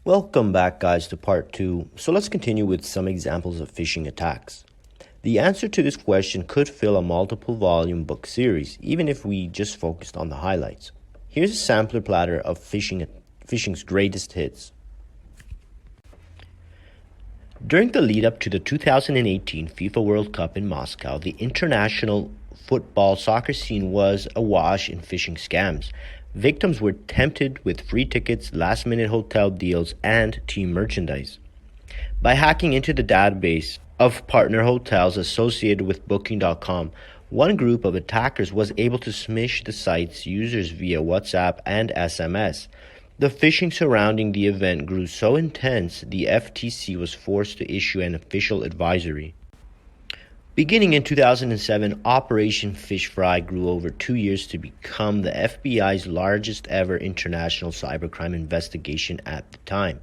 Welcome back, guys, to part 2. So let's continue with some examples of phishing attacks. The answer to this question could fill a multiple volume book series, even if we just focused on the highlights. Here's a sampler platter of phishing's greatest hits. During the lead up to the 2018 FIFA World Cup in Moscow, the international football soccer scene was awash in phishing scams. Victims were tempted with free tickets, last-minute hotel deals, and team merchandise. By hacking into the database of partner hotels associated with Booking.com, one group of attackers was able to smish the site's users via WhatsApp and SMS. The phishing surrounding the event grew so intense, the FTC was forced to issue an official advisory. Beginning in 2007, Operation Fish Fry grew over 2 years to become the FBI's largest ever international cybercrime investigation at the time.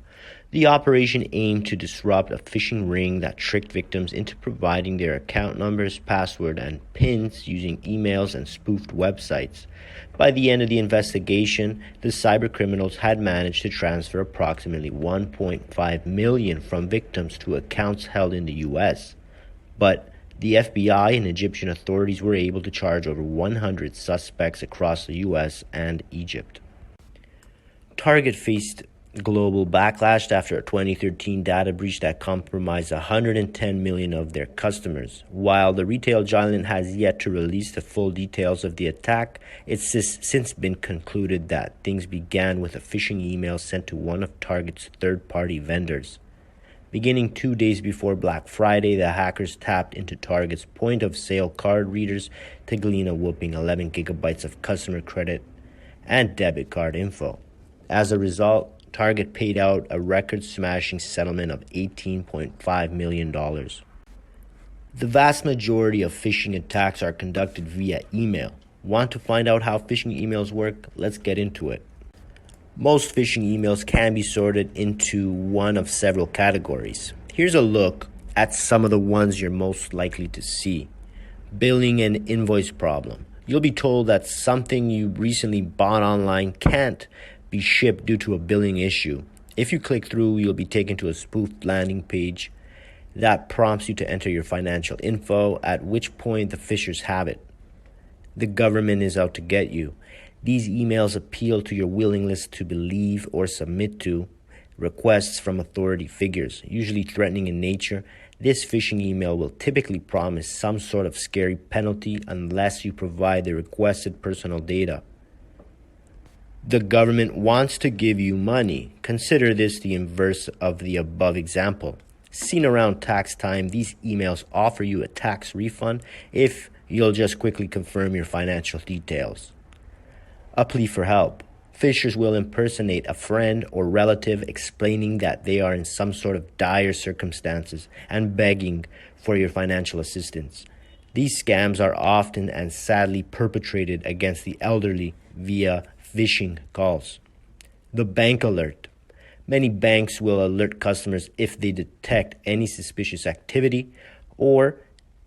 The operation aimed to disrupt a phishing ring that tricked victims into providing their account numbers, password, and PINs using emails and spoofed websites. By the end of the investigation, the cybercriminals had managed to transfer approximately $1.5 million from victims to accounts held in the U.S. But the FBI and Egyptian authorities were able to charge over 100 suspects across the U.S. and Egypt. Target faced global backlash after a 2013 data breach that compromised 110 million of their customers. While the retail giant has yet to release the full details of the attack, it's since been concluded that things began with a phishing email sent to one of Target's third-party vendors. Beginning 2 days before Black Friday, the hackers tapped into Target's point-of-sale card readers to glean a whopping 11 gigabytes of customer credit and debit card info. As a result, Target paid out a record-smashing settlement of $18.5 million. The vast majority of phishing attacks are conducted via email. Want to find out how phishing emails work? Let's get into it. Most phishing emails can be sorted into one of several categories. Here's a look at some of the ones you're most likely to see. Billing and invoice problem. You'll be told that something you recently bought online can't be shipped due to a billing issue. If you click through, you'll be taken to a spoofed landing page that prompts you to enter your financial info, at which point the phishers have it. The government is out to get you. These emails appeal to your willingness to believe or submit to requests from authority figures, usually threatening in nature. This phishing email will typically promise some sort of scary penalty unless you provide the requested personal data. The government wants to give you money. Consider this the inverse of the above example. Seen around tax time, these emails offer you a tax refund if you'll just quickly confirm your financial details. A plea for help. Phishers will impersonate a friend or relative explaining that they are in some sort of dire circumstances and begging for your financial assistance. These scams are often and sadly perpetrated against the elderly via phishing calls. The bank alert. Many banks will alert customers if they detect any suspicious activity or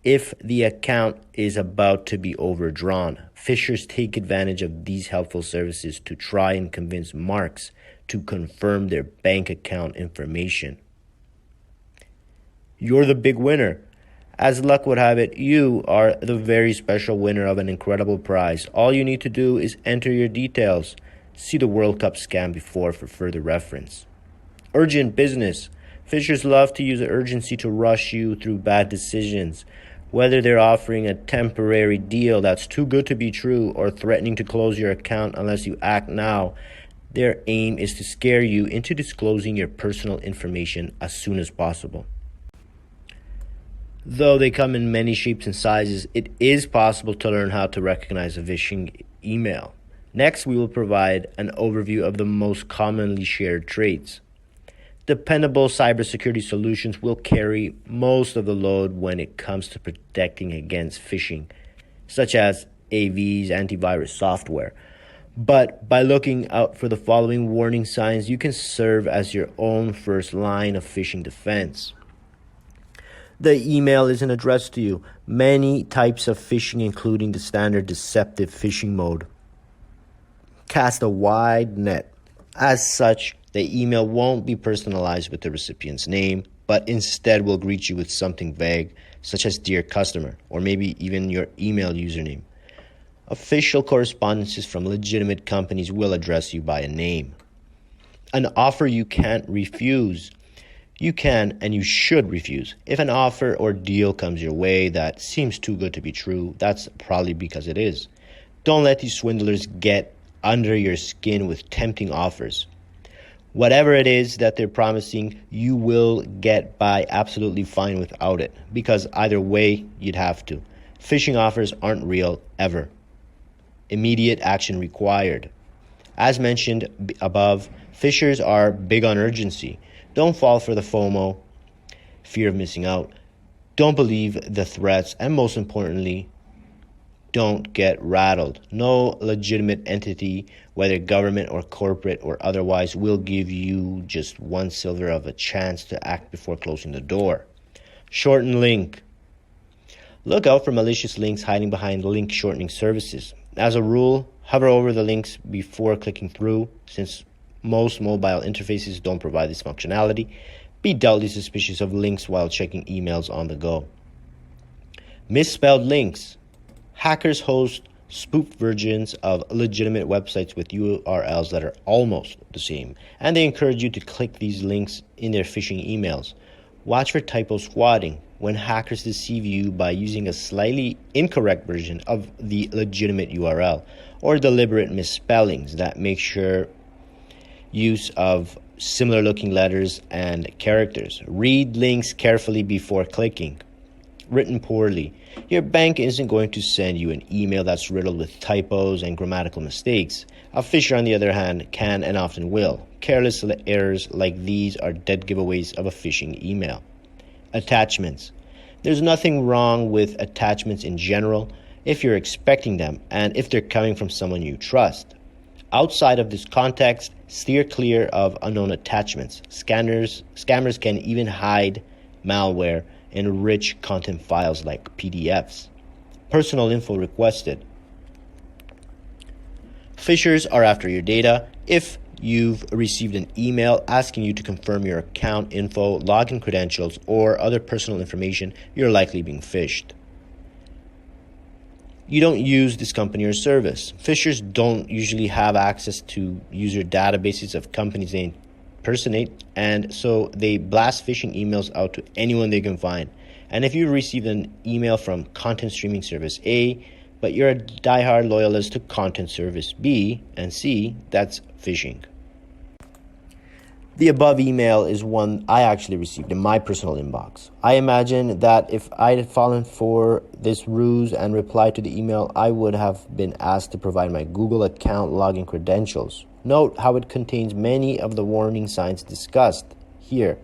if the account is about to be overdrawn. Phishers take advantage of these helpful services to try and convince marks to confirm their bank account information. You're the big winner. As luck would have it, you are the very special winner of an incredible prize. All you need to do is enter your details. See the World Cup scam before for further reference. Urgent business. Phishers love to use urgency to rush you through bad decisions. Whether they're offering a temporary deal that's too good to be true or threatening to close your account unless you act now, their aim is to scare you into disclosing your personal information as soon as possible. Though they come in many shapes and sizes, it is possible to learn how to recognize a phishing email. Next, we will provide an overview of the most commonly shared traits. Dependable cybersecurity solutions will carry most of the load when it comes to protecting against phishing, such as AV's antivirus software. But by looking out for the following warning signs, you can serve as your own first line of phishing defense. The email isn't addressed to you. Many types of phishing, including the standard deceptive phishing mode, cast a wide net. As such, The email won't be personalized with the recipient's name, but instead will greet you with something vague, such as "Dear Customer," or maybe even your email username. Official correspondences from legitimate companies will address you by a name. An offer you can't refuse. You can and you should refuse. If an offer or deal comes your way that seems too good to be true, that's probably because it is. Don't let these swindlers get under your skin with tempting offers. Whatever it is that they're promising, you will get by absolutely fine without it, because either way, you'd have to. Phishing offers aren't real, ever. Immediate action required. As mentioned above, phishers are big on urgency. Don't fall for the FOMO, fear of missing out. Don't believe the threats, and most importantly, don't get rattled. No legitimate entity, whether government or corporate or otherwise, will give you just one sliver of a chance to act before closing the door. Shorten link. Look out for malicious links hiding behind link shortening services. As a rule, hover over the links before clicking through, since most mobile interfaces don't provide this functionality. Be doubly suspicious of links while checking emails on the go. Misspelled links. Hackers host spoofed versions of legitimate websites with URLs that are almost the same, and they encourage you to click these links in their phishing emails. Watch for typo squatting, when hackers deceive you by using a slightly incorrect version of the legitimate URL, or deliberate misspellings that make sure use of similar looking letters and characters. Read links carefully before clicking. Written poorly. Your bank isn't going to send you an email that's riddled with typos and grammatical mistakes. A phisher, on the other hand, can and often will. Careless errors like these are dead giveaways of a phishing email. Attachments. There's nothing wrong with attachments in general if you're expecting them and if they're coming from someone you trust. Outside of this context, steer clear of unknown attachments. Scammers can even hide malware in rich content files like PDFs. Personal info requested. Phishers are after your data. If you've received an email asking you to confirm your account info, login credentials, or other personal information, you're likely being phished. You don't use this company or service. Phishers don't usually have access to user databases of companies they impersonate, and so they blast phishing emails out to anyone they can find. And if you receive an email from content streaming service A, but you're a diehard loyalist to content service B and C, that's phishing. The above email is one I actually received in my personal inbox. I imagine that if I had fallen for this ruse and replied to the email, I would have been asked to provide my Google account login credentials. Note how it contains many of the warning signs discussed here.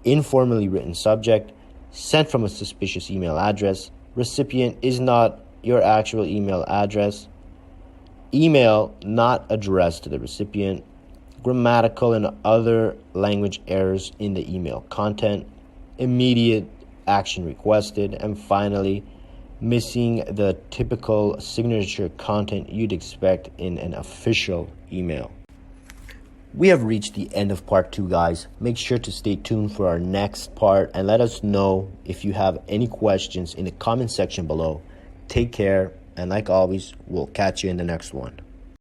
Informally written subject, sent from a suspicious email address, recipient is not your actual email address, email not addressed to the recipient, grammatical and other language errors in the email content, immediate action requested, and finally, missing the typical signature content you'd expect in an official email. We have reached the end of part 2, guys. Make sure to stay tuned for our next part and let us know if you have any questions in the comment section below. Take care, and like always, we'll catch you in the next one.